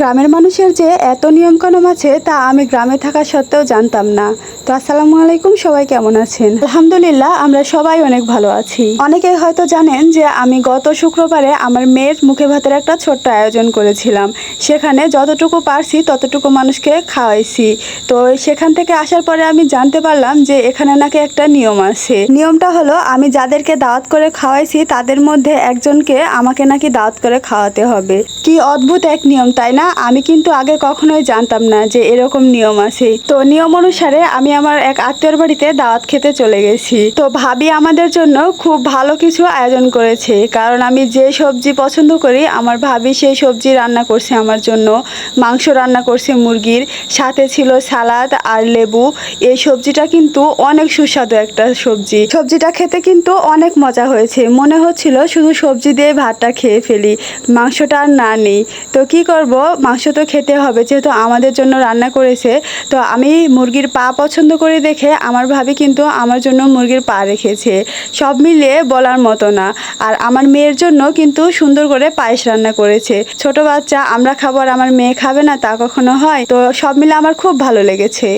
গ্রামের মানুষের যে এত নিয়মকানুন আছে তা আমি গ্রামে থাকা সত্ত্বেও জানতাম না। তো আসসালামু আলাইকুম, সবাই কেমন আছেন? আলহামদুলিল্লাহ, আমরা সবাই অনেক ভালো আছি। অনেকেই হয়তো জানেন যে আমি গত শুক্রবারে আমার মেয়ের মুখে ভাতের একটা ছোট্ট আয়োজন করেছিলাম। সেখানে যতটুকু পারছি ততটুকু মানুষকে খাওয়াইছি। তো সেখান থেকে আসার পরে আমি জানতে পারলাম যে এখানে নাকি একটা নিয়ম আছে। নিয়মটা হলো, আমি যাদেরকে দাওয়াত করে খাওয়াইছি তাদের মধ্যে একজনকে আমাকে নাকি দাওয়াত করে খাওয়াতে হবে। কি অদ্ভুত এক নিয়ম, তাই না? আমি কিন্তু আগে কখনোই জানতাম না যে এরকম নিয়ম আছে। তো নিয়ম অনুসারে আমি আমার এক আত্মীয়র বাড়িতে দাওয়াত খেতে চলে গেছি। তো ভাবি আমাদের জন্য খুব ভালো কিছু আয়োজন করেছে, কারণ আমি যে সবজি পছন্দ করি আমার ভাবি সেই সবজি রান্না করছে আমার জন্য। মাংস রান্না করছে মুরগির, সাথে ছিল সালাদ আর লেবু। এই সবজিটা কিন্তু অনেক সুস্বাদু একটা সবজি। সবজিটা খেতে কিন্তু অনেক মজা হয়েছে, মনে হচ্ছিল শুধু সবজি দিয়ে ভাতটা খেয়ে ফেলি, মাংসটা আর না নেই। তো কি করব, মাংস তো খেতে হবে যেহেতু আমাদের জন্য রান্না করেছে। তো আমি মুরগির পা পছন্দ করে দেখে আমার ভাবি কিন্তু আমার জন্য মুরগির পা রেখেছে। সব মিলিয়ে বলার মতো না। আর আমার মেয়ের জন্য কিন্তু সুন্দর করে পায়েস রান্না করেছে। ছোট বাচ্চা, আমরা খাবো আর আমার মেয়ে খাবে না তা কখনো হয়? তো সব মিলে আমার খুব ভালো লেগেছে।